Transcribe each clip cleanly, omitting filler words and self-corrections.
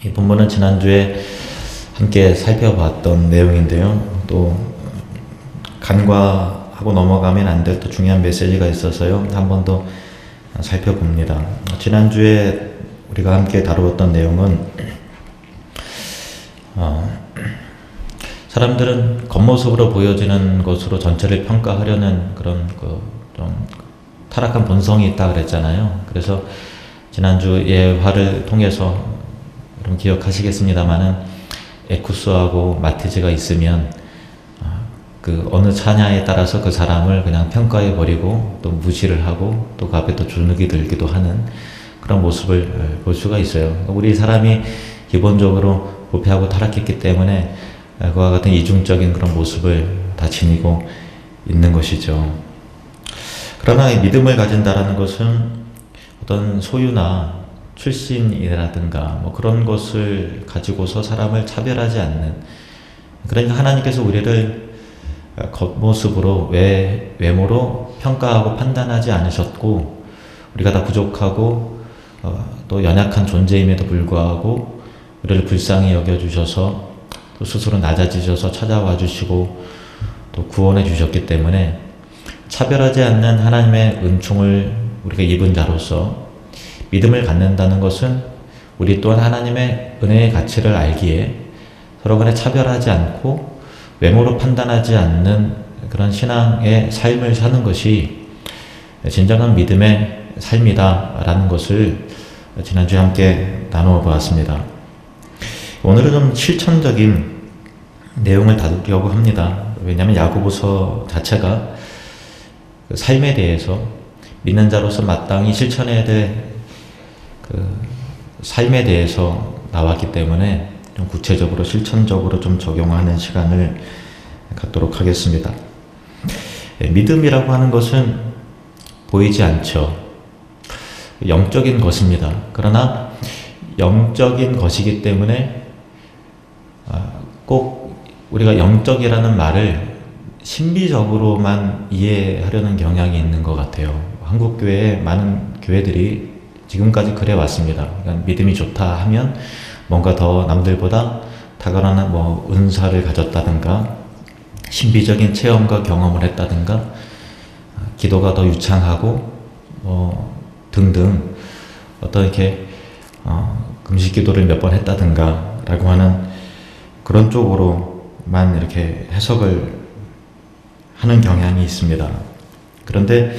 이 본문은 지난주에 함께 살펴봤던 내용인데요. 또 간과하고 넘어가면 안 될 또 중요한 메시지가 있어서요. 한 번 더 살펴봅니다. 지난주에 우리가 함께 다루었던 내용은 사람들은 겉모습으로 보여지는 것으로 전체를 평가하려는 그런 좀 타락한 본성이 있다 그랬잖아요. 그래서 지난주 예화를 통해서 여러분 기억하시겠습니다만은 에쿠스하고 마티즈가 있으면 그 어느 차냐에 따라서 그 사람을 그냥 평가해 버리고 또 무시를 하고 또 그 앞에 또 주눅이 들기도 하는 그런 모습을 볼 수가 있어요. 우리 사람이 기본적으로 부패하고 타락했기 때문에 그와 같은 이중적인 그런 모습을 다 지니고 있는 것이죠. 그러나 이 믿음을 가진다라는 것은 어떤 소유나 출신이라든가 뭐 그런 것을 가지고서 사람을 차별하지 않는, 그러니까 하나님께서 우리를 겉모습으로 외모로 평가하고 판단하지 않으셨고 우리가 다 부족하고 또 연약한 존재임에도 불구하고 우리를 불쌍히 여겨주셔서 또 스스로 낮아지셔서 찾아와 주시고 또 구원해 주셨기 때문에 차별하지 않는 하나님의 은총을 우리가 입은 자로서 믿음을 갖는다는 것은 우리 또한 하나님의 은혜의 가치를 알기에 서로 간에 차별하지 않고 외모로 판단하지 않는 그런 신앙의 삶을 사는 것이 진정한 믿음의 삶이다라는 것을 지난주에 함께 나누어 보았습니다. 오늘은 좀 실천적인 내용을 다루려고 합니다. 왜냐하면 야고보서 자체가 삶에 대해서 믿는 자로서 마땅히 실천해야 될 그 삶에 대해서 나왔기 때문에 좀 구체적으로 실천적으로 좀 적용하는 시간을 갖도록 하겠습니다. 믿음이라고 하는 것은 보이지 않죠. 영적인 것입니다. 그러나 영적인 것이기 때문에 꼭 우리가 영적이라는 말을 신비적으로만 이해하려는 경향이 있는 것 같아요. 한국교회의 많은 교회들이 지금까지 그래 왔습니다. 그러니까 믿음이 좋다 하면 뭔가 더 남들보다 탁월한 은사를 가졌다든가 신비적인 체험과 경험을 했다든가 기도가 더 유창하고 등등 어떤 이렇게 금식 기도를 몇 번 했다든가 라고 하는 그런 쪽으로만 이렇게 해석을 하는 경향이 있습니다. 그런데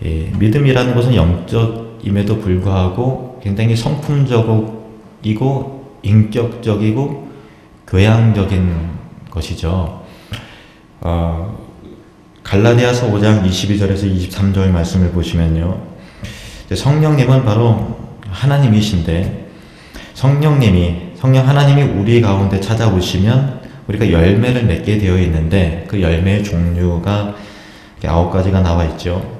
믿음이라는 것은 영적임에도 불구하고 굉장히 성품적이고 인격적이고 교양적인 것이죠. 갈라디아서 5장 22절에서 23절 말씀을 보시면요. 성령님은 바로 하나님이신데 성령 하나님이 우리 가운데 찾아오시면 우리가 열매를 맺게 되어 있는데 그 열매의 종류가 9가지가 나와 있죠.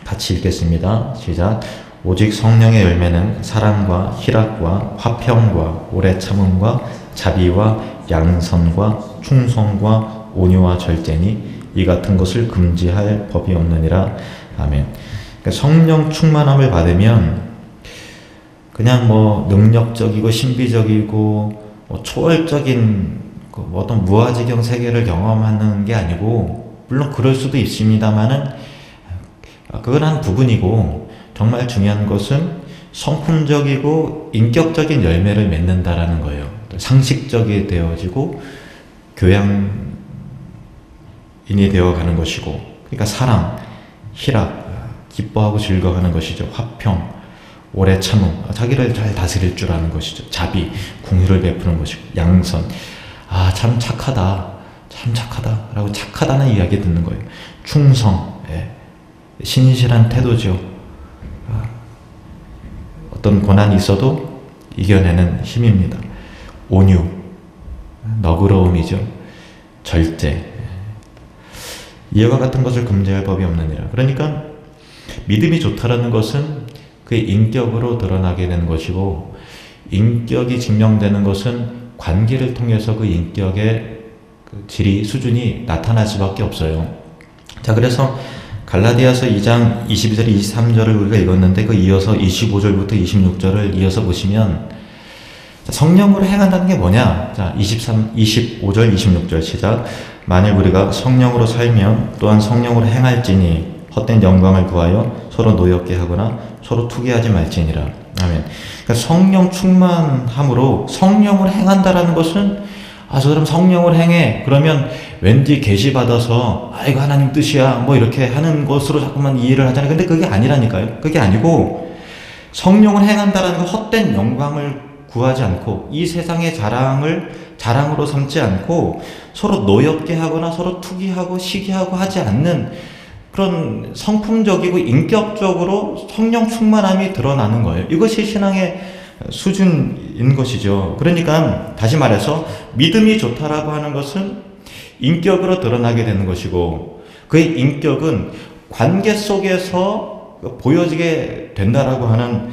같이 읽겠습니다. 시작. 오직 성령의 열매는 사랑과 희락과 화평과 오래 참음과 자비와 양선과 충성과 온유와 절제니 이 같은 것을 금지할 법이 없느니라. 아멘. 그러니까 성령 충만함을 받으면 그냥 능력적이고 신비적이고 초월적인 어떤 무아지경 세계를 경험하는 게 아니고, 물론 그럴 수도 있습니다만은 그건 한 부분이고 정말 중요한 것은 성품적이고 인격적인 열매를 맺는다라는 거예요. 상식적이 되어지고 교양인이 되어가는 것이고, 그러니까 사랑, 희락, 기뻐하고 즐거워하는 것이죠. 화평, 오래 참음, 자기를 잘 다스릴 줄 아는 것이죠. 자비, 궁휼을 베푸는 것이고, 양선, 참 착하다, 참 착하다 라고 착하다는 이야기 듣는 거예요. 충성, 신실한 태도죠. 어떤 고난이 있어도 이겨내는 힘입니다. 온유, 너그러움이죠. 절제, 이와 같은 것을 금지할 법이 없느니라. 그러니까 믿음이 좋다라는 것은 그의 인격으로 드러나게 되는 것이고, 인격이 증명되는 것은 관계를 통해서 그 인격의 그 질이, 수준이 나타날 수밖에 없어요. 자, 그래서 갈라디아서 2장 22절 23절을 우리가 읽었는데 그 이어서 25절부터 26절을 이어서 보시면 자, 성령으로 행한다는 게 뭐냐? 자, 25절, 26절 시작. 만일 우리가 성령으로 살면 또한 성령으로 행할지니 헛된 영광을 구하여 서로 노엽게 하거나 서로 투기하지 말지니라. 아멘. 그러니까 성령 충만함으로 성령으로 행한다라는 것은 저 사람 성령을 행해. 그러면 왠지 계시 받아서 이거 하나님 뜻이야. 뭐 이렇게 하는 것으로 자꾸만 이해를 하잖아요. 근데 그게 아니라니까요. 그게 아니고 성령을 행한다라는 건 헛된 영광을 구하지 않고 이 세상의 자랑으로 삼지 않고 서로 노엽게 하거나 서로 투기하고 시기하고 하지 않는 그런 성품적이고 인격적으로 성령 충만함이 드러나는 거예요. 이것이 신앙의 수준인 것이죠. 그러니까 다시 말해서 믿음이 좋다라고 하는 것은 인격으로 드러나게 되는 것이고 그의 인격은 관계 속에서 보여지게 된다라고 하는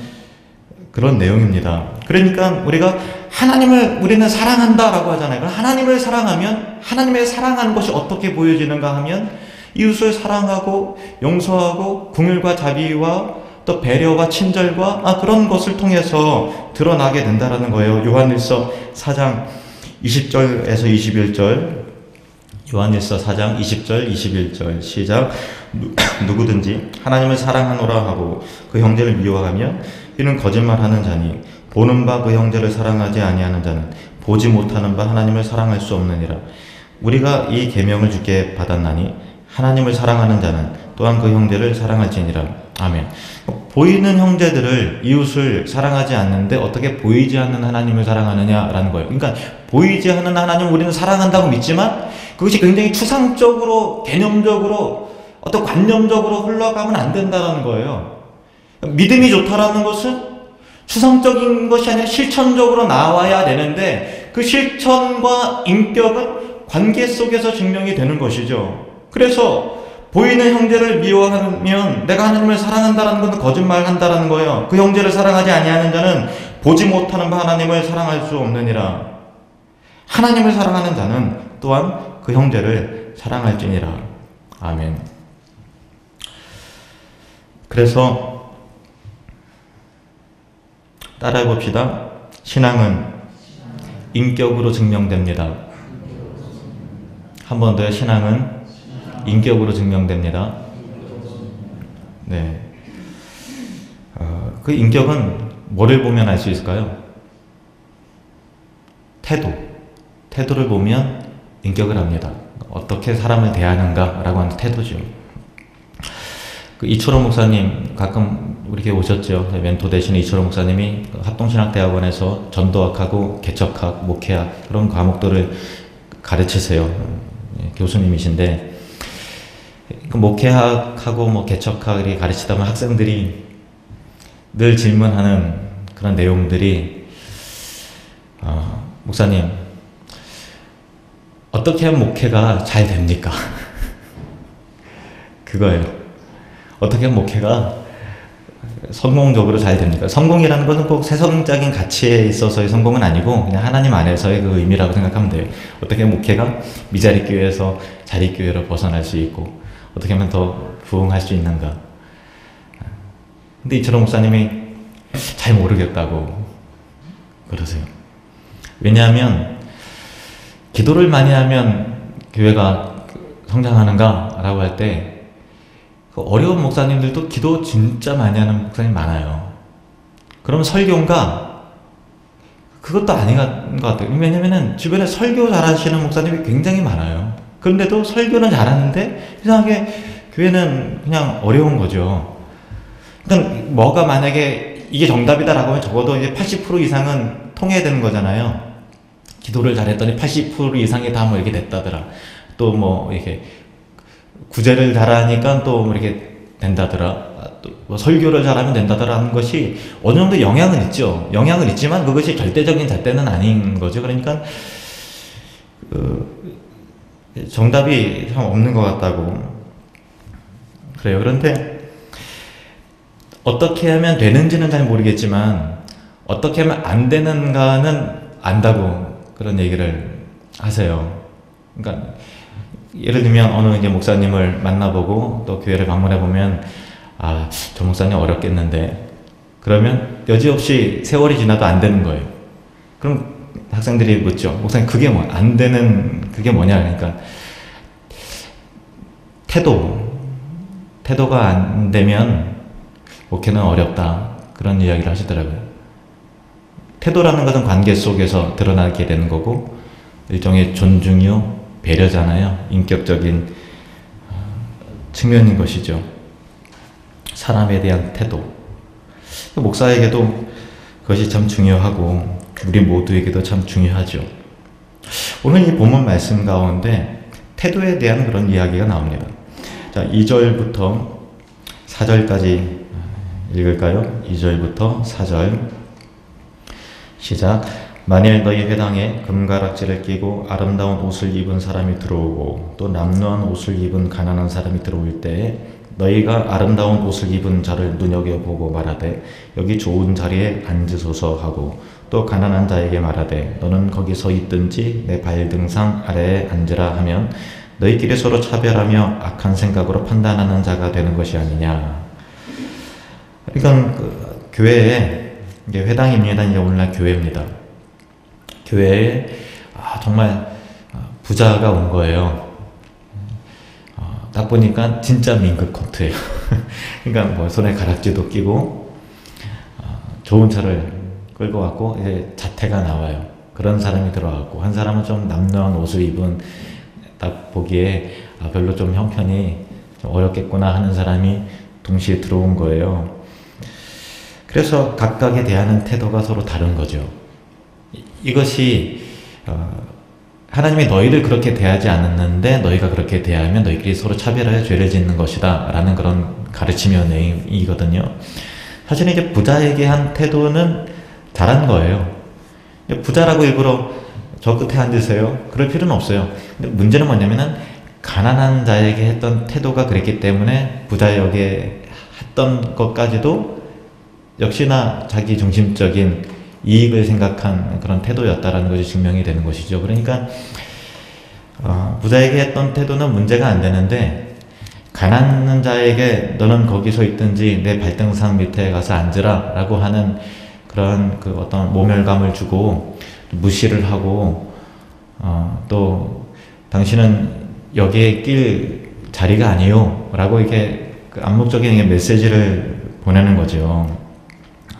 그런 내용입니다. 그러니까 우리가 하나님을 우리는 사랑한다라고 하잖아요. 그럼 하나님을 사랑하면 하나님의 사랑하는 것이 어떻게 보여지는가 하면 이웃을 사랑하고 용서하고 긍휼과 자비와 또 배려와 친절과 그런 것을 통해서 드러나게 된다라는 거예요. 요한일서 4장 20절에서 21절 요한일서 4장 20절 21절 시작. 누구든지 하나님을 사랑하노라 하고 그 형제를 미워하며 이는 거짓말하는 자니 보는 바 그 형제를 사랑하지 아니하는 자는 보지 못하는 바 하나님을 사랑할 수 없느니라. 우리가 이 계명을 주께 받았나니 하나님을 사랑하는 자는 또한 그 형제를 사랑할지니라. 아멘. 보이는 형제들을 이웃을 사랑하지 않는데 어떻게 보이지 않는 하나님을 사랑하느냐라는 거예요. 그러니까 보이지 않는 하나님을 우리는 사랑한다고 믿지만 그것이 굉장히 추상적으로 개념적으로 어떤 관념적으로 흘러가면 안 된다는 거예요. 믿음이 좋다라는 것은 추상적인 것이 아니라 실천적으로 나와야 되는데 그 실천과 인격은 관계 속에서 증명이 되는 것이죠. 그래서 보이는 형제를 미워하면 내가 하나님을 사랑한다라는 것은 거짓말한다라는 거예요. 그 형제를 사랑하지 아니하는 자는 보지 못하는 바 하나님을 사랑할 수 없느니라. 하나님을 사랑하는 자는 또한 그 형제를 사랑할지니라. 아멘. 그래서 따라해 봅시다. 신앙은 인격으로 증명됩니다. 한 번 더요. 신앙은 인격으로 증명됩니다. 네. 그 인격은 뭐를 보면 알 수 있을까요? 태도를 보면 인격을 압니다. 어떻게 사람을 대하는가라고 하는 태도죠. 그 이철호 목사님 가끔 우리 교회 오셨죠. 멘토 되시는 이철호 목사님이 합동신학대학원에서 전도학하고 개척학, 목회학 그런 과목들을 가르치세요. 교수님이신데 그 목회학하고 뭐 개척학을 가르치다 보면 학생들이 늘 질문하는 그런 내용들이 목사님 어떻게 하면 목회가 잘 됩니까? 그거예요. 어떻게 하면 목회가 성공적으로 잘 됩니까? 성공이라는 것은 꼭 세상적인 가치에 있어서의 성공은 아니고 그냥 하나님 안에서의 그 의미라고 생각하면 돼요. 어떻게 하면 목회가 미자립교회에서 자립교회로 벗어날 수 있고 어떻게 하면 더 부흥할 수 있는가. 근데 이철호 목사님이 잘 모르겠다고 그러세요. 왜냐하면 기도를 많이 하면 교회가 성장하는가 라고 할 때 어려운 목사님들도 기도 진짜 많이 하는 목사님 많아요. 그럼 설교인가? 그것도 아닌 것 같아요. 왜냐면은 주변에 설교 잘하시는 목사님이 굉장히 많아요. 그런데도 설교는 잘하는데 이상하게 교회는 그냥 어려운 거죠. 일단 뭐가 만약에 이게 정답이다라고 하면 적어도 이제 80% 이상은 통해야 되는 거잖아요. 기도를 잘했더니 80% 이상이 다 뭐 이렇게 됐다더라. 또 뭐 이렇게 구제를 잘하니까 또 이렇게 된다더라. 또 뭐 설교를 잘하면 된다더라는 것이 어느 정도 영향은 있죠. 영향은 있지만 그것이 절대적인 잣대는 아닌 거죠. 그러니까 정답이 참 없는 것 같다고 그래요. 그런데 어떻게 하면 되는지는 잘 모르겠지만 어떻게 하면 안 되는가는 안다고 그런 얘기를 하세요. 그러니까 예를 들면 어느 이제 목사님을 만나보고 또 교회를 방문해 보면 저 목사님 어렵겠는데 그러면 여지없이 세월이 지나도 안 되는 거예요. 그럼 학생들이 묻죠. 목사님, 그게 뭐, 안 되는, 그게 뭐냐. 그러니까, 태도가 안 되면 목회는 어렵다. 그런 이야기를 하시더라고요. 태도라는 것은 관계 속에서 드러나게 되는 거고, 일종의 존중이요, 배려잖아요. 인격적인 측면인 것이죠. 사람에 대한 태도. 목사에게도 그것이 참 중요하고, 우리 모두에게도 참 중요하죠. 오늘 이 본문 말씀 가운데 태도에 대한 그런 이야기가 나옵니다. 자, 2절부터 4절까지 읽을까요? 2절부터 4절 시작. 만일 너희 회당에 금가락지를 끼고 아름다운 옷을 입은 사람이 들어오고 또 남루한 옷을 입은 가난한 사람이 들어올 때에 너희가 아름다운 옷을 입은 자를 눈여겨보고 말하되 여기 좋은 자리에 앉으소서 하고 또 가난한 자에게 말하되 너는 거기 서 있든지 내 발등상 아래에 앉으라 하면 너희끼리 서로 차별하며 악한 생각으로 판단하는 자가 되는 것이 아니냐. 그러니까 그 교회에 이제 회당입니다. 이제 오늘날 교회입니다. 교회에 정말 부자가 온 거예요. 딱 보니까 진짜 민급 코트예요. 그러니까 뭐 손에 가락지도 끼고 좋은 차를 끌고 왔고 이제 자태가 나와요. 그런 사람이 들어왔고 한 사람은 좀 남루한 옷을 입은 딱 보기에 별로 좀 형편이 좀 어렵겠구나 하는 사람이 동시에 들어온 거예요. 그래서 각각에 대하는 태도가 서로 다른 거죠. 이것이 하나님이 너희를 그렇게 대하지 않았는데 너희가 그렇게 대하면 너희끼리 서로 차별하여 죄를 짓는 것이다 라는 그런 가르침의 내용이거든요. 사실은 이제 부자에게 한 태도는 잘한 거예요. 부자라고 일부러 저 끝에 앉으세요. 그럴 필요는 없어요. 근데 문제는 뭐냐면은 가난한 자에게 했던 태도가 그랬기 때문에 부자에게 했던 것까지도 역시나 자기 중심적인 이익을 생각한 그런 태도였다라는 것이 증명이 되는 것이죠. 그러니까 부자에게 했던 태도는 문제가 안 되는데 가난한 자에게 너는 거기서 있든지 내 발등상 밑에 가서 앉으라 라고 하는 그런 그 어떤 모멸감을 주고 무시를 하고 또 당신은 여기에 낄 자리가 아니요 라고 이렇게 그 암묵적인 메시지를 보내는 거죠.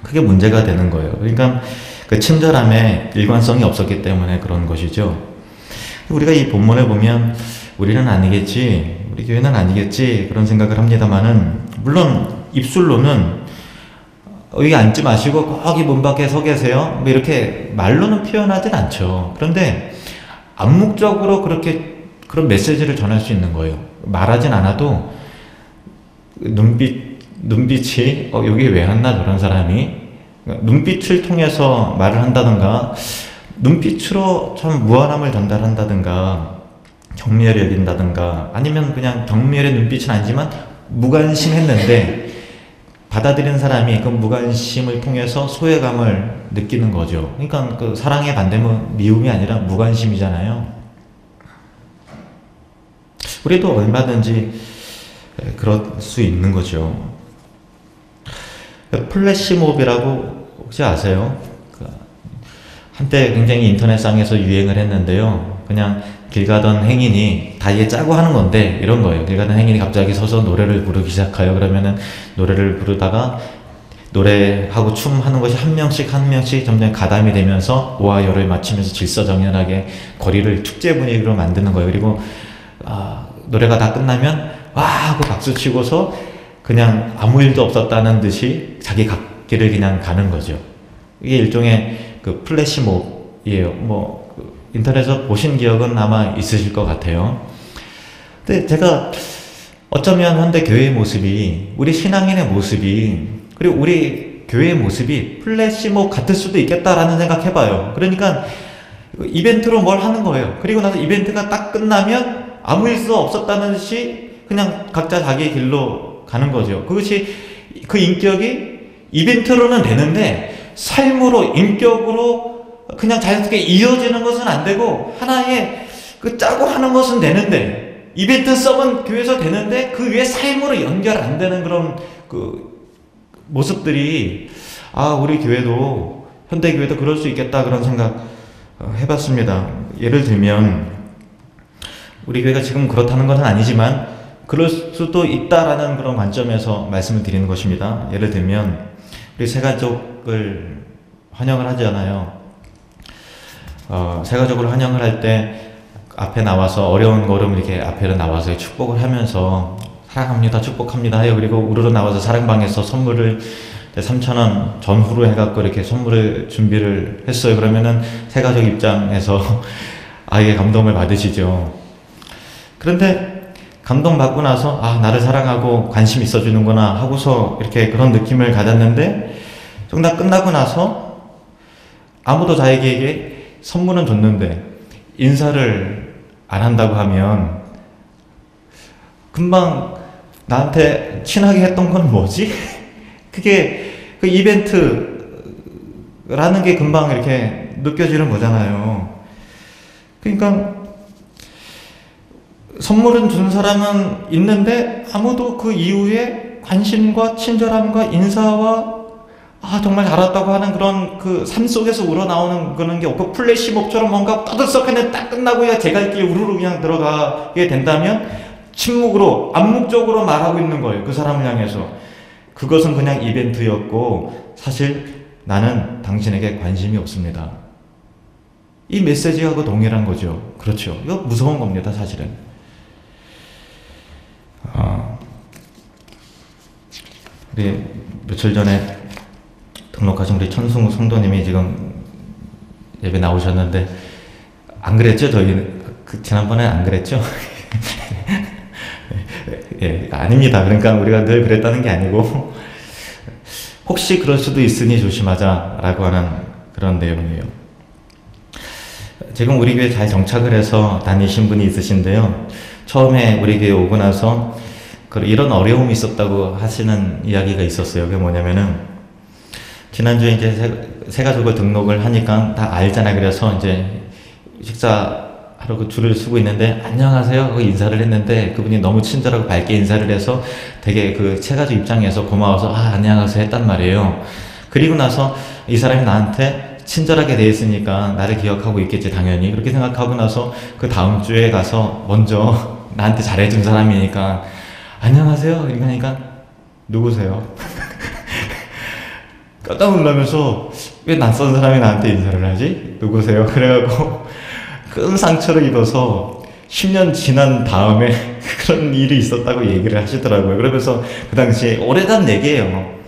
그게 문제가 되는 거예요. 그러니까 그 친절함에 일관성이 없었기 때문에 그런 것이죠. 우리가 이 본문을 보면 우리는 아니겠지, 우리 교회는 아니겠지 그런 생각을 합니다만은 물론 입술로는 여기 앉지 마시고 거기 문 밖에 서 계세요 뭐 이렇게 말로는 표현하진 않죠. 그런데 암묵적으로 그렇게 그런 메시지를 전할 수 있는 거예요. 말하진 않아도 눈빛이 여기 왜 왔나 저런 사람이 눈빛을 통해서 말을 한다든가 눈빛으로 참 무한함을 전달한다든가 경멸을 여긴다든가 아니면 그냥 경멸의 눈빛은 아니지만 무관심했는데 받아들이는 사람이 그 무관심을 통해서 소외감을 느끼는 거죠. 그러니까 그 사랑의 반대는 미움이 아니라 무관심이잖아요. 우리도 얼마든지 그럴 수 있는 거죠. 플래시몹이라고 혹시 아세요? 한때 굉장히 인터넷상에서 유행을 했는데요. 그냥 길 가던 행인이 다이에 짜고 하는 건데 이런 거예요. 길 가던 행인이 갑자기 서서 노래를 부르기 시작해요. 그러면은 노래를 부르다가 노래하고 춤하는 것이 한 명씩 점점 가담이 되면서 오하여를 맞추면서 질서정연하게 거리를 축제 분위기로 만드는 거예요. 그리고 노래가 다 끝나면 와 하고 박수 치고서 그냥 아무 일도 없었다는 듯이 자기 길을 그냥 가는 거죠. 이게 일종의 그 플래시몹이에요. 뭐 인터넷에서 보신 기억은 아마 있으실 것 같아요. 근데 제가 어쩌면 현대 교회의 모습이 우리 신앙인의 모습이 그리고 우리 교회의 모습이 플래시몹 같을 수도 있겠다라는 생각 해봐요. 그러니까 이벤트로 뭘 하는 거예요. 그리고 나서 이벤트가 딱 끝나면 아무 일도 없었다는 듯이 그냥 각자 자기 길로 가는 거죠. 그것이 그 인격이 이벤트로는 되는데 삶으로 인격으로 그냥 자연스럽게 이어지는 것은 안 되고 하나의 그 짜고 하는 것은 되는데 이벤트 썩은 교회에서 되는데 그 위에 삶으로 연결 안 되는 그런 그 모습들이 우리 교회도 현대교회도 그럴 수 있겠다 그런 생각 해봤습니다. 예를 들면 우리 교회가 지금 그렇다는 것은 아니지만 그럴 수도 있다라는 그런 관점에서 말씀을 드리는 것입니다. 예를 들면 우리 새가족을 환영을 하잖아요. 새가족을 환영을 할 때 앞에 나와서 어려운 걸음 이렇게 앞에 나와서 축복을 하면서 사랑합니다, 축복합니다 해요. 그리고 우르르 나와서 사랑방에서 선물을 3,000원 전후로 해갖고 이렇게 선물을 준비를 했어요. 그러면은 새가족 입장에서 아예 감동을 받으시죠. 그런데 감동받고 나서 나를 사랑하고 관심 있어주는구나 하고서 이렇게 그런 느낌을 가졌는데 정말 끝나고 나서 아무도 자기에게 선물은 줬는데 인사를 안 한다고 하면 금방 나한테 친하게 했던 건 뭐지? 그게 그 이벤트라는 게 금방 이렇게 느껴지는 거잖아요. 그러니까 선물은 준 사람은 있는데 아무도 그 이후에 관심과 친절함과 인사와 정말 잘했다고 하는 그런 그 삶 속에서 우러나오는 그런 게 없고 플래시몹처럼 뭔가 떠들썩하는데 딱 끝나고야 제 갈 길 우르르 그냥 들어가게 된다면 침묵으로 암묵적으로 말하고 있는 거예요. 그 사람을 향해서. 그것은 그냥 이벤트였고 사실 나는 당신에게 관심이 없습니다. 이 메시지하고 동일한 거죠. 그렇죠. 이거 무서운 겁니다. 사실은. 우리 며칠 전에 등록하신 우리 천승우 성도님이 지금 예배 나오셨는데 안 그랬죠? 저희는 지난번에 안 그랬죠? 예, 아닙니다. 그러니까 우리가 늘 그랬다는 게 아니고 혹시 그럴 수도 있으니 조심하자 라고 하는 그런 내용이에요. 지금 우리 교회 잘 정착을 해서 다니신 분이 있으신데요. 처음에 우리 교회 오고 나서 이런 어려움이 있었다고 하시는 이야기가 있었어요. 그게 뭐냐면은 지난주에 이제 새가족을 등록을 하니까 다 알잖아요. 그래서 이제 식사하러 그 줄을 서고 있는데 안녕하세요 하고 인사를 했는데 그분이 너무 친절하고 밝게 인사를 해서 되게 그 새가족 입장에서 고마워서 안녕하세요 했단 말이에요. 그리고 나서 이 사람이 나한테 친절하게 대했으니까 나를 기억하고 있겠지 당연히 그렇게 생각하고 나서 그 다음 주에 가서 먼저 나한테 잘해준 사람이니까 안녕하세요 이러니까 누구세요? 깜짝 놀라면서 왜 낯선 사람이 나한테 인사를 하지? 누구세요? 그래갖고 큰 상처를 입어서 10년 지난 다음에 그런 일이 있었다고 얘기를 하시더라고요. 그러면서 그 당시에 오래전 얘기예요.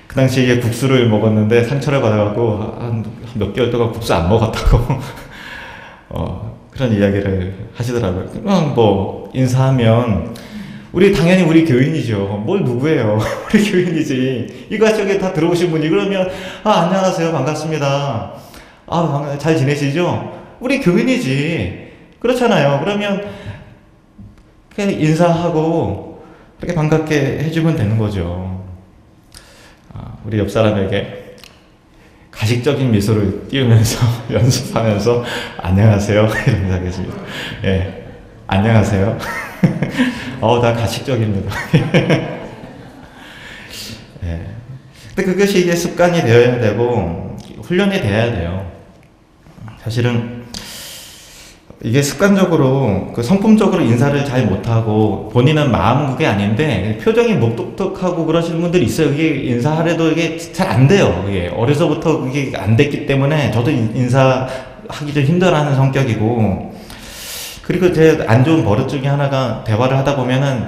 그 당시에 국수를 먹었는데 상처를 받아갖고 한 몇 개월 동안 국수 안 먹었다고 그런 이야기를 하시더라고요. 그냥 뭐 인사하면 당연히 우리 교인이죠. 뭘 누구예요? 우리 교인이지. 이거 저기 다 들어오신 분이 그러면 안녕하세요 반갑습니다. 잘 지내시죠? 우리 교인이지. 그렇잖아요. 그러면 그냥 인사하고 그렇게 반갑게 해주면 되는 거죠. 우리 옆 사람에게 가식적인 미소를 띄우면서 연습하면서 안녕하세요 이러면서 하겠습니다. 예, 안녕하세요. 나 가식적입니다. 예. 근데 그것이 이게 습관이 되어야 되고 훈련이 돼야 돼요. 사실은 이게 습관적으로 성품적으로 인사를 잘 못하고 본인은 마음은 그게 아닌데 표정이 목독독하고 그러시는 분들이 있어요. 이게 인사하려도 이게 잘 안 돼요. 이게 어려서부터 그게 안 됐기 때문에 저도 인사하기 좀 힘들어하는 성격이고 그리고 제 안 좋은 버릇 중에 하나가 대화를 하다 보면은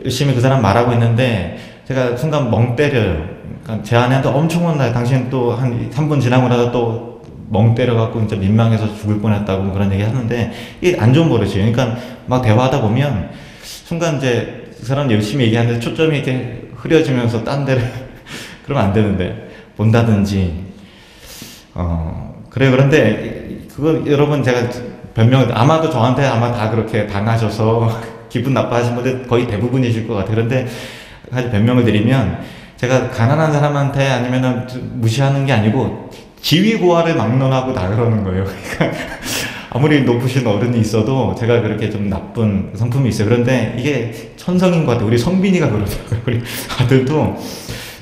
열심히 그 사람 말하고 있는데 제가 순간 멍 때려요. 그러니까 제 안에도 엄청 혼나요. 당신 또 한 3분 지나고 나서 또 멍 때려갖고 진짜 민망해서 죽을 뻔했다고 그런 얘기 하는데 이게 안 좋은 버릇이에요. 그러니까 막 대화하다 보면 순간 이제 그 사람 열심히 얘기하는데 초점이 이렇게 흐려지면서 딴 데를 그러면 안 되는데 본다든지 그래요. 그런데 그거 여러분 제가 아마도 저한테 아마 다 그렇게 당하셔서 기분 나빠하신 분들 거의 대부분이실 것 같아요. 그런데 한 가지 변명을 드리면 제가 가난한 사람한테 아니면은 무시하는 게 아니고 지위고하를 막론하고 다 그러는 거예요. 그러니까 아무리 높으신 어른이 있어도 제가 그렇게 좀 나쁜 성품이 있어요. 그런데 이게 천성인 것 같아요. 우리 성빈이가 그러더라고요. 우리 아들도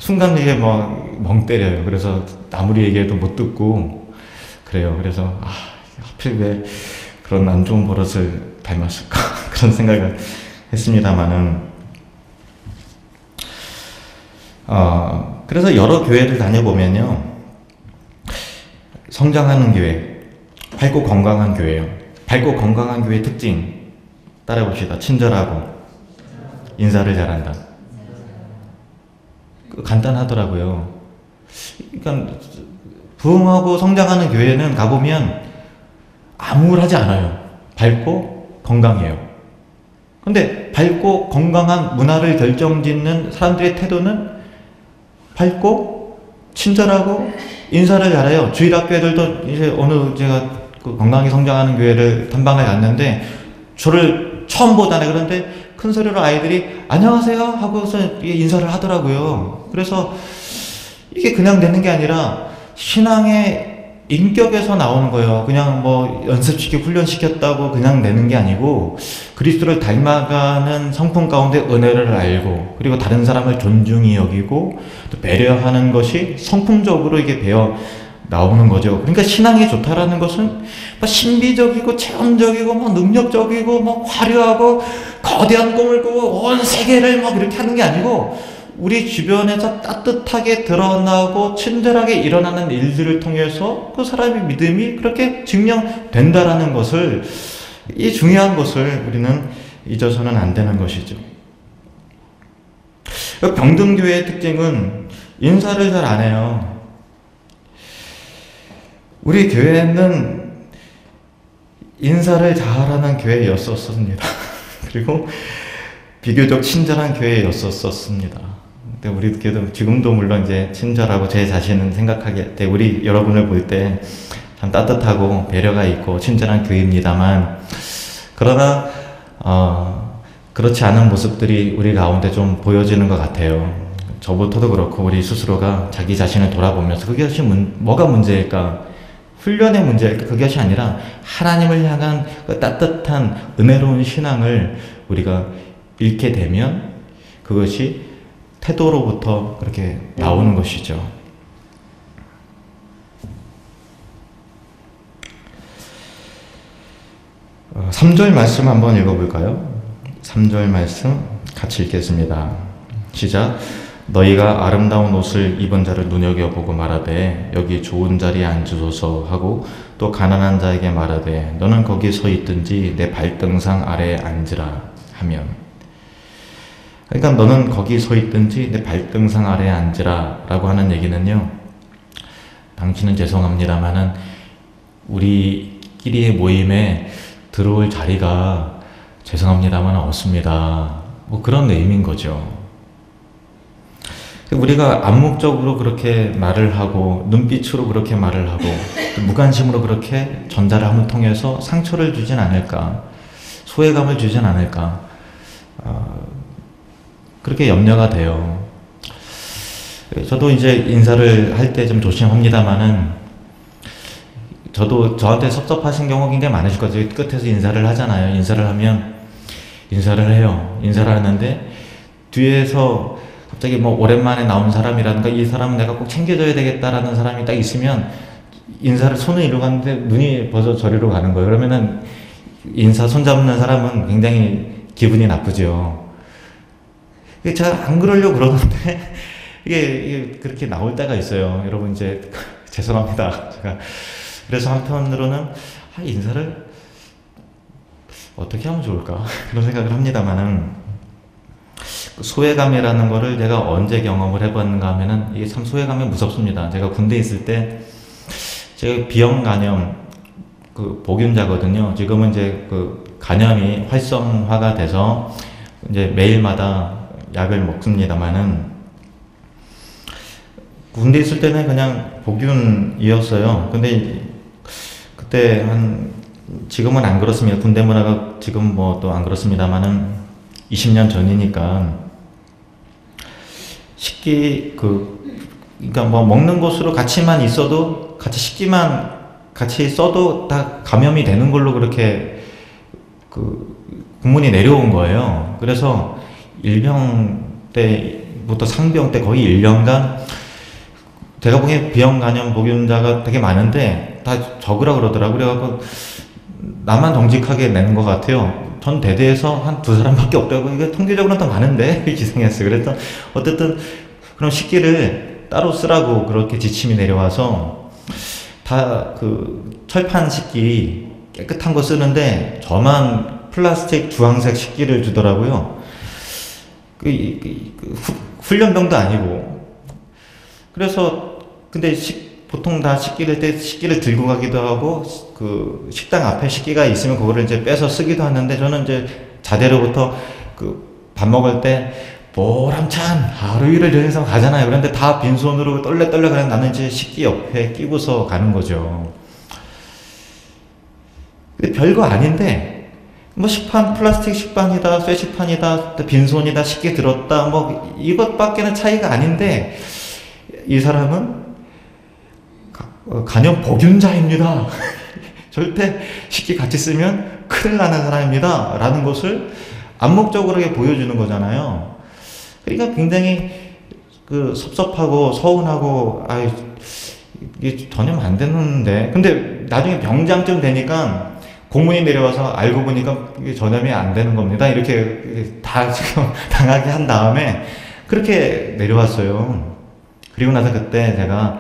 순간 이게 막 멍 때려요. 그래서 아무리 얘기해도 못 듣고 그래요. 그래서 하필 왜 그런 안 좋은 버릇을 닮았을까 그런 생각을 했습니다만은 그래서 여러 교회를 다녀보면요, 성장하는 교회, 밝고 건강한 교회요. 밝고 건강한 교회 특징 따라해봅시다. 친절하고 인사를 잘한다. 간단하더라고요. 그러니까 부흥하고 성장하는 교회는 가보면 암울하지 않아요. 밝고 건강해요. 근데 밝고 건강한 문화를 결정짓는 사람들의 태도는 밝고 친절하고 인사를 잘해요. 주일학교 애들도 이제 제가 그 건강하게 성장하는 교회를 탐방을 갔는데 저를 처음 보다네. 그런데 큰 소리로 아이들이 안녕하세요 하고서 인사를 하더라고요. 그래서 이게 그냥 되는 게 아니라 신앙의 인격에서 나오는 거예요. 그냥 뭐 연습시키고 훈련시켰다고 그냥 되는 게 아니고 그리스도를 닮아가는 성품 가운데 은혜를 알고 그리고 다른 사람을 존중히 여기고 또 배려하는 것이 성품적으로 이게 배어 나오는 거죠. 그러니까 신앙이 좋다라는 것은 신비적이고 체험적이고 능력적이고 화려하고 거대한 꿈을 꾸고 온 세계를 이렇게 하는 게 아니고 우리 주변에서 따뜻하게 드러나고 친절하게 일어나는 일들을 통해서 그 사람의 믿음이 그렇게 증명된다라는 것을, 이 중요한 것을 우리는 잊어서는 안 되는 것이죠. 병든교회의 특징은 인사를 잘 안 해요. 우리 교회는 인사를 잘하는 교회였었습니다. 그리고 비교적 친절한 교회였었습니다. 근데 우리 교회도 지금도 물론 이제 친절하고 제 자신은 생각하게 때 우리 여러분을 볼 때 참 따뜻하고 배려가 있고 친절한 교회입니다만, 그러나 그렇지 않은 모습들이 우리 가운데 좀 보여지는 것 같아요. 저부터도 그렇고 우리 스스로가 자기 자신을 돌아보면서 그것이 뭐가 문제일까? 훈련의 문제일까? 그것이 아니라 하나님을 향한 그 따뜻한 은혜로운 신앙을 우리가 잃게 되면 그것이 태도로부터 그렇게 나오는 것이죠. 3절 말씀 한번 읽어볼까요? 3절 말씀 같이 읽겠습니다. 시작. 너희가 아름다운 옷을 입은 자를 눈여겨보고 말하되 여기 좋은 자리에 앉으소서 하고 또 가난한 자에게 말하되 너는 거기 서 있든지 내 발등상 아래에 앉으라 하면, 그러니까 너는 거기 서 있든지 내 발등상 아래에 앉으라 라고 하는 얘기는요, 당신은 죄송합니다만은 우리끼리의 모임에 들어올 자리가 죄송합니다만 없습니다. 뭐 그런 의미인 거죠. 우리가 암묵적으로 그렇게 말을 하고 눈빛으로 그렇게 말을 하고 또 무관심으로 그렇게 전달을 함을 통해서 상처를 주진 않을까, 소외감을 주진 않을까, 그렇게 염려가 돼요. 저도 이제 인사를 할 때 좀 조심합니다만은 저도 저한테 섭섭하신 경우가 굉장히 많으실 거죠. 끝에서 인사를 하잖아요. 인사를 하면 인사를 해요. 인사를 하는데 뒤에서 갑자기 뭐 오랜만에 나온 사람이라든가 이 사람은 내가 꼭 챙겨줘야 되겠다라는 사람이 딱 있으면 인사를 손을 이루고 가는데 눈이 벌써 저리로 가는 거예요. 그러면은 인사 손잡는 사람은 굉장히 기분이 나쁘죠. 잘 안 그러려고 그러는데 이게 그렇게 나올 때가 있어요. 여러분 이제 죄송합니다. 제가 그래서 한편으로는 인사를 어떻게 하면 좋을까 그런 생각을 합니다만은, 소외감이라는 거를 내가 언제 경험을 해봤는가 하면은 이게 참 소외감이 무섭습니다. 제가 군대에 있을 때 제가 비형 간염 복균자거든요. 지금은 이제 그 간염이 활성화가 돼서 이제 매일마다 약을 먹습니다만은, 군대 있을 때는 그냥 복균이었어요. 근데 그때 지금은 안 그렇습니다. 군대 문화가 지금 뭐 또 안 그렇습니다만은 20년 전이니까 그러니까 뭐 먹는 것으로 같이만 있어도 같이 식기만 같이 써도 다 감염이 되는 걸로 그렇게 국문이 내려온 거예요. 그래서 일병 때 부터 상병 때 거의 1년간 제가 보기엔 비형 간염 복용자가 되게 많은데 다 적으라 그러더라고요. 그래갖고 나만 정직하게 낸 것 같아요. 전 대대에서 한 2사람밖에 없다고. 이게 통계적으로는 더 많은데 기생했어요. 그래서 어쨌든 그럼 식기를 따로 쓰라고 그렇게 지침이 내려와서 다 그 철판 식기 깨끗한 거 쓰는데 저만 플라스틱 주황색 식기를 주더라고요. 훈련병도 아니고. 그래서 근데 보통 다 식기를 때 식기를 들고 가기도 하고 그 식당 앞에 식기가 있으면 그거를 이제 빼서 쓰기도 하는데 저는 이제 자대로부터 그 밥 먹을 때 보람찬 하루 일을 해서 가잖아요. 그런데 다 빈손으로 떨레떨레 그냥 나는 이제 식기 옆에 끼고서 가는 거죠. 근데 별거 아닌데 뭐 식판 플라스틱 식판이다, 쇠식판이다, 빈손이다, 식기 들었다 뭐 이것밖에는 차이가 아닌데 이 사람은 간염 복균자입니다. 절대 식기 같이 쓰면 큰일 나는 사람입니다. 라는 것을 암묵적으로 보여주는 거잖아요. 그러니까 굉장히 그 섭섭하고 서운하고 이게 전혀 안 되는데 근데 나중에 병장쯤 되니까 공문이 내려와서 알고 보니까 이게 전염이 안 되는 겁니다. 이렇게 다 지금 당하게 한 다음에 그렇게 내려왔어요. 그리고 나서 그때 제가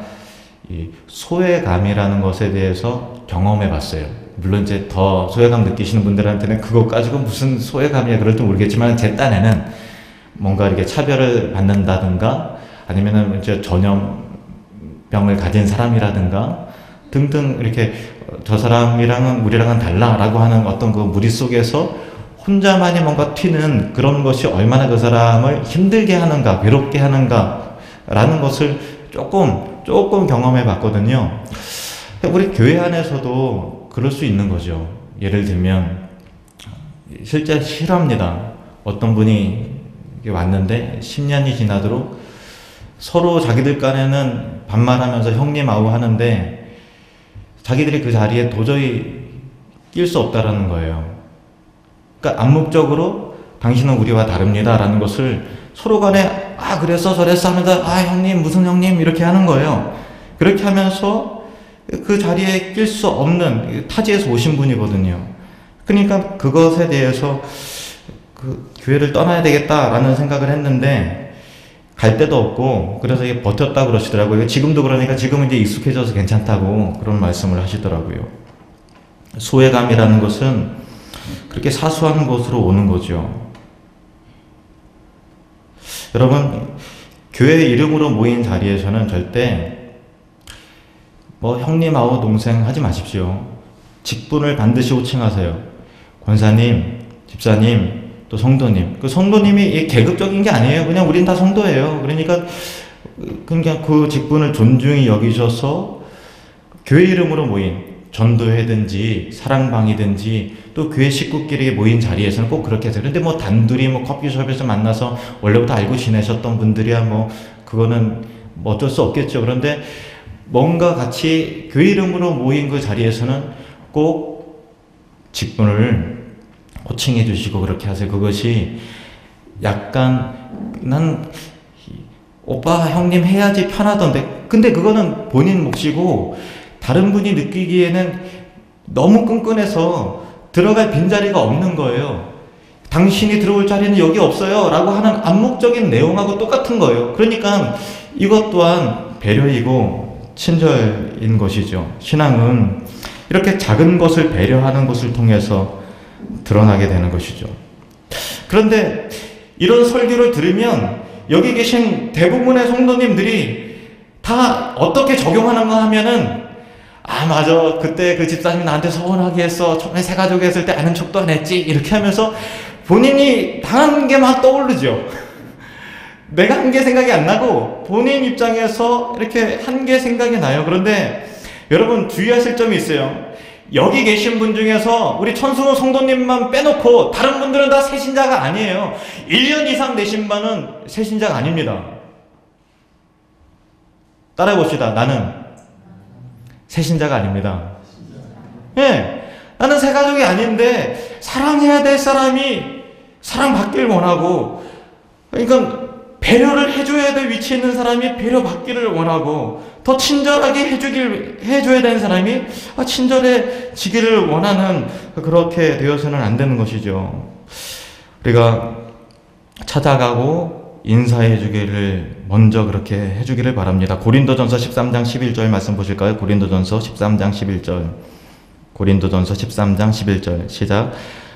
이 소외감이라는 것에 대해서 경험해 봤어요. 물론 이제 더 소외감 느끼시는 분들한테는 그거 가지고 무슨 소외감이야 그럴지 모르겠지만 제 딴에는 뭔가 이렇게 차별을 받는다든가 아니면은 이제 전염병을 가진 사람이라든가 등등 이렇게 저 사람이랑은 우리랑은 달라라고 하는 어떤 그 무리 속에서 혼자만이 뭔가 튀는 그런 것이 얼마나 그 사람을 힘들게 하는가 괴롭게 하는가 라는 것을 조금 경험해 봤거든요. 우리 교회 안에서도 그럴 수 있는 거죠. 예를 들면 실제 싫어합니다. 어떤 분이 왔는데 10년이 지나도록 서로 자기들 간에는 반말하면서 형님 아우 하는데 자기들이 그 자리에 도저히 낄 수 없다라는 거예요. 그러니까 암묵적으로 당신은 우리와 다릅니다 라는 것을 서로 간에 그래서 저랬어 하면서 형님 무슨 형님 이렇게 하는 거예요. 그렇게 하면서 그 자리에 낄 수 없는 타지에서 오신 분이거든요. 그러니까 그것에 대해서 그 교회를 떠나야 되겠다라는 생각을 했는데 갈 데도 없고 그래서 버텼다 그러시더라고요. 지금도 그러니까 지금은 이제 익숙해져서 괜찮다고 그런 말씀을 하시더라고요. 소외감이라는 것은 그렇게 사소한 것으로 오는 거죠. 여러분 교회 이름으로 모인 자리에서는 절대 뭐 형님 아우 동생 하지 마십시오. 직분을 반드시 호칭하세요. 권사님, 집사님, 또 성도님. 그 성도님이 계급적인 게 아니에요. 그냥 우린 다 성도예요. 그러니까 그냥 그 직분을 존중히 여기셔서 교회 이름으로 모인 전도회든지 사랑방이든지 또 교회 식구끼리 모인 자리에서는 꼭 그렇게 해서 그런데 뭐 단둘이 뭐 커피숍에서 만나서 원래부터 알고 지내셨던 분들이야 뭐 그거는 뭐 어쩔 수 없겠죠. 그런데 뭔가 같이 교회 이름으로 모인 그 자리에서는 꼭 직분을 호칭해 주시고 그렇게 하세요. 그것이 약간 난 오빠 형님 해야지 편하던데 근데 그거는 본인 몫이고 다른 분이 느끼기에는 너무 끈끈해서 들어갈 빈자리가 없는 거예요. 당신이 들어올 자리는 여기 없어요 라고 하는 암묵적인 내용하고 똑같은 거예요. 그러니까 이것 또한 배려이고 친절인 것이죠. 신앙은 이렇게 작은 것을 배려하는 것을 통해서 드러나게 되는 것이죠. 그런데 이런 설교를 들으면 여기 계신 대부분의 성도님들이 다 어떻게 적용하는가 하면은 맞아 그때 그 집사님이 나한테 서운하게 했어. 처음에 새가족 했을 때 아는 척도 안 했지. 이렇게 하면서 본인이 당한 게 막 떠오르죠. 내가 한 게 생각이 안 나고 본인 입장에서 이렇게 한 게 생각이 나요. 그런데 여러분 주의하실 점이 있어요. 여기 계신 분 중에서 우리 천승호 성도님만 빼놓고 다른 분들은 다 새신자가 아니에요. 1년 이상 되신 분은 새신자가 아닙니다. 따라해 봅시다. 나는 새신자가 아닙니다. 예, 나는 새가족이 아닌데 사랑해야 될 사람이 사랑받길 원하고 그러니까 배려를 해줘야 될 위치에 있는 사람이 배려받기를 원하고, 더 친절하게 해줘야 되는 사람이 친절해지기를 원하는, 그렇게 되어서는 안 되는 것이죠. 우리가 찾아가고 인사해주기를 먼저 그렇게 해주기를 바랍니다. 고린도전서 13장 11절 말씀 보실까요? 고린도전서 13장 11절. 고린도전서 13장 11절 시작.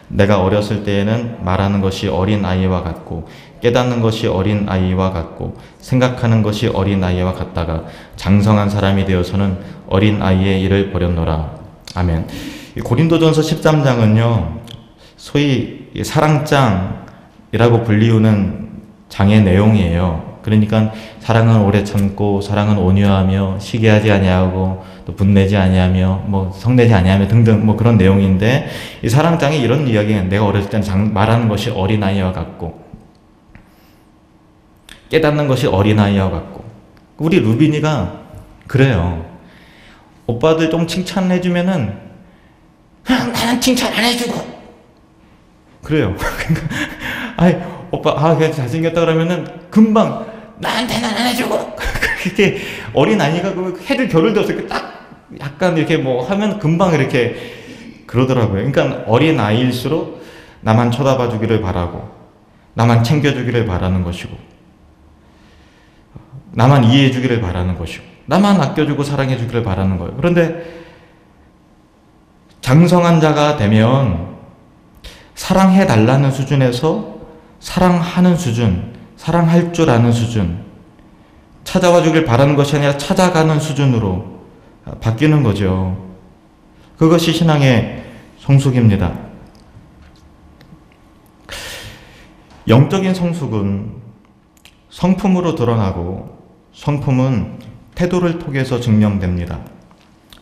내가 어렸을 때에는 말하는 것이 어린 아이와 같고 깨닫는 것이 어린 아이와 같고 생각하는 것이 어린 아이와 같다가 장성한 사람이 되어서는 어린 아이의 일을 버렸노라. 아멘. 고린도전서 13장은요, 소위 사랑장이라고 불리우는 장의 내용이에요. 그러니까 사랑은 오래 참고 사랑은 온유하며 시기하지 아니하고 또 분내지 아니하며 뭐 성내지 아니하며 등등 뭐 그런 내용인데, 이 사랑장이 이런 이야기는 내가 어렸을 때는 말하는 것이 어린아이와 같고 깨닫는 것이 어린아이와 같고. 우리 루빈이가 그래요. 오빠들 좀 칭찬해주면은 나는 칭찬 안 해주고 그래요. 아이 오빠 그냥 잘생겼다 그러면은 금방 나한테는 안 해주고 그렇게 어린아이가 해를 겨를도 없이 딱 약간 이렇게 뭐 하면 금방 이렇게 그러더라고요. 그러니까 어린아이일수록 나만 쳐다봐 주기를 바라고 나만 챙겨주기를 바라는 것이고 나만 이해해 주기를 바라는 것이고 나만 아껴주고 사랑해 주기를 바라는 거예요. 그런데 장성한 자가 되면 사랑해 달라는 수준에서 사랑하는 수준, 사랑할 줄 아는 수준, 찾아와 주길 바라는 것이 아니라 찾아가는 수준으로 바뀌는 거죠. 그것이 신앙의 성숙입니다. 영적인 성숙은 성품으로 드러나고 성품은 태도를 통해서 증명됩니다.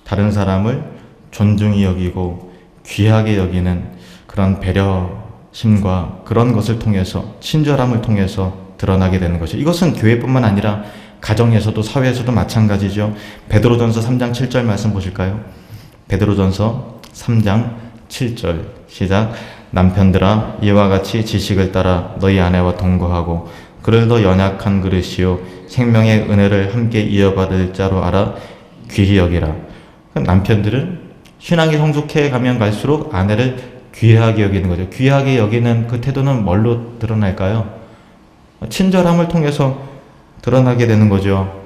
다른 사람을 존중히 여기고 귀하게 여기는 그런 배려심과 그런 것을 통해서 친절함을 통해서 드러나게 되는 것이죠. 이것은 교회뿐만 아니라 가정에서도 사회에서도 마찬가지죠. 베드로전서 3장 7절 말씀 보실까요? 베드로전서 3장 7절 시작. 남편들아 이와 같이 지식을 따라 너희 아내와 동거하고 그를 더 연약한 그릇이요 생명의 은혜를 함께 이어받을 자로 알아 귀히 여기라. 남편들은 신앙이 성숙해 가면 갈수록 아내를 귀하게 여기는 거죠. 귀하게 여기는 그 태도는 뭘로 드러날까요? 친절함을 통해서 드러나게 되는 거죠.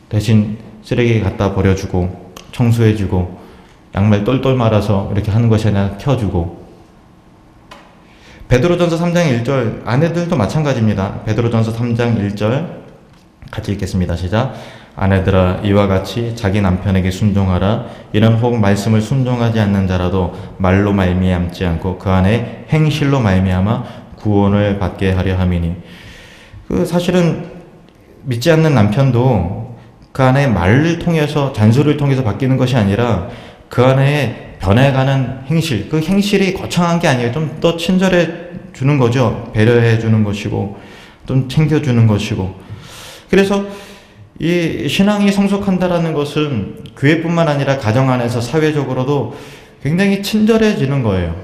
대신 쓰레기 갖다 버려주고 청소해주고 양말 똘똘 말아서 이렇게 하는 것이 아니라 켜주고. 베드로전서 3장 1절 아내들도 마찬가지입니다. 베드로전서 3장 1절 같이 읽겠습니다. 시작. 아내들아 이와 같이 자기 남편에게 순종하라. 이는 혹 말씀을 순종하지 않는 자라도 말로 말미암지 않고 그 안에 행실로 말미암아 구원을 받게 하려 함이니. 사실은 믿지 않는 남편도 그 안에 말을 통해서 잔소리를 통해서 바뀌는 것이 아니라 그 안에 변해가는 행실, 그 행실이 거창한 게 아니에요. 좀 더 친절해 주는 거죠. 배려해 주는 것이고 좀 챙겨주는 것이고. 그래서 이 신앙이 성숙한다라는 것은 교회뿐만 아니라 가정 안에서 사회적으로도 굉장히 친절해지는 거예요.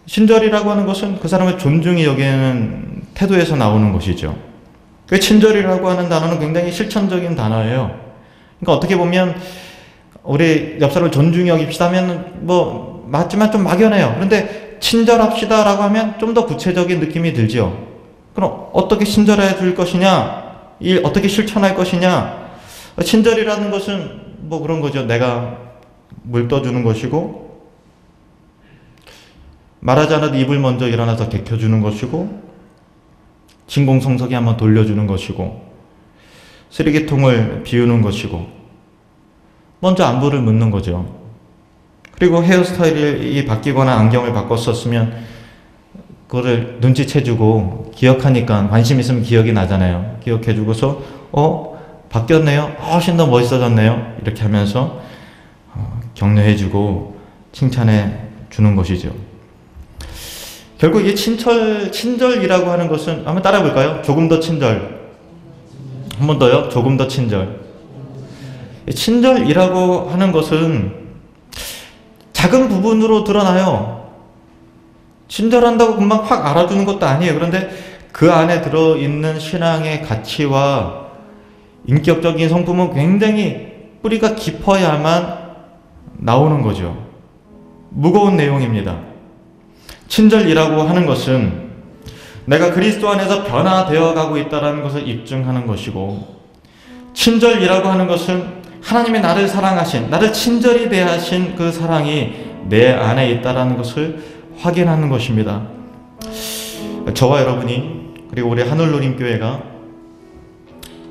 친절이라고 하는 것은 그 사람을 존중히 여기는 태도에서 나오는 것이죠. 그 친절이라고 하는 단어는 굉장히 실천적인 단어예요. 그러니까 어떻게 보면 우리 옆 사람을 존중히 여깁시다 하면 뭐 맞지만 좀 막연해요. 그런데 친절합시다라고 하면 좀 더 구체적인 느낌이 들죠. 그럼 어떻게 친절해 줄 것이냐? 어떻게 실천할 것이냐? 친절이라는 것은 뭐 그런 거죠. 내가 물 떠주는 것이고 말하지 않아도 입을 먼저 일어나서 개켜주는 것이고 진공청소기 한번 돌려주는 것이고 쓰레기통을 비우는 것이고 먼저 안부를 묻는 거죠. 그리고 헤어스타일이 바뀌거나 안경을 바꿨었으면 그거를 눈치채주고 기억하니까 관심 있으면 기억이 나잖아요. 기억해주고서 바뀌었네요. 훨씬 더 멋있어졌네요. 이렇게 하면서 격려해주고 칭찬해 주는 것이죠. 결국 이 친절이라고 하는 것은 한번 따라해 볼까요? 조금 더 친절. 한 번 더요. 조금 더 친절. 친절이라고 하는 것은 작은 부분으로 드러나요. 친절한다고 금방 확 알아주는 것도 아니에요. 그런데 그 안에 들어있는 신앙의 가치와 인격적인 성품은 굉장히 뿌리가 깊어야만 나오는 거죠. 무거운 내용입니다. 친절이라고 하는 것은 내가 그리스도 안에서 변화되어 가고 있다는 것을 입증하는 것이고, 친절이라고 하는 것은 하나님의 나를 사랑하신, 나를 친절히 대하신 그 사랑이 내 안에 있다는 것을 확인하는 것입니다. 저와 여러분이, 그리고 우리 하늘누림교회가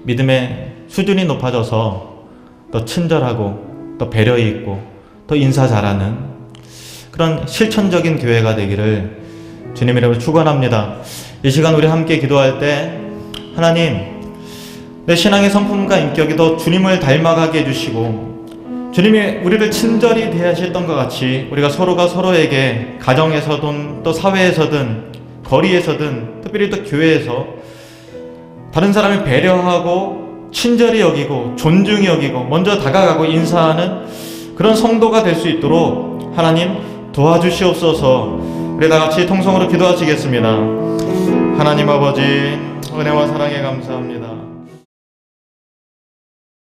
믿음의 수준이 높아져서 더 친절하고 더 배려 있고 더 인사 잘하는 그런 실천적인 교회가 되기를 주님 이름으로 축원합니다. 이 시간 우리 함께 기도할 때 하나님, 내 신앙의 성품과 인격이 더 주님을 닮아가게 해주시고, 주님이 우리를 친절히 대하셨던 것 같이 우리가 서로가 서로에게 가정에서든 또 사회에서든 거리에서든 특별히 또 교회에서 다른 사람을 배려하고 친절히 여기고 존중히 여기고 먼저 다가가고 인사하는 그런 성도가 될 수 있도록 하나님 도와주시옵소서. 우리 다같이 통성으로 기도하시겠습니다. 하나님 아버지, 은혜와 사랑에 감사합니다.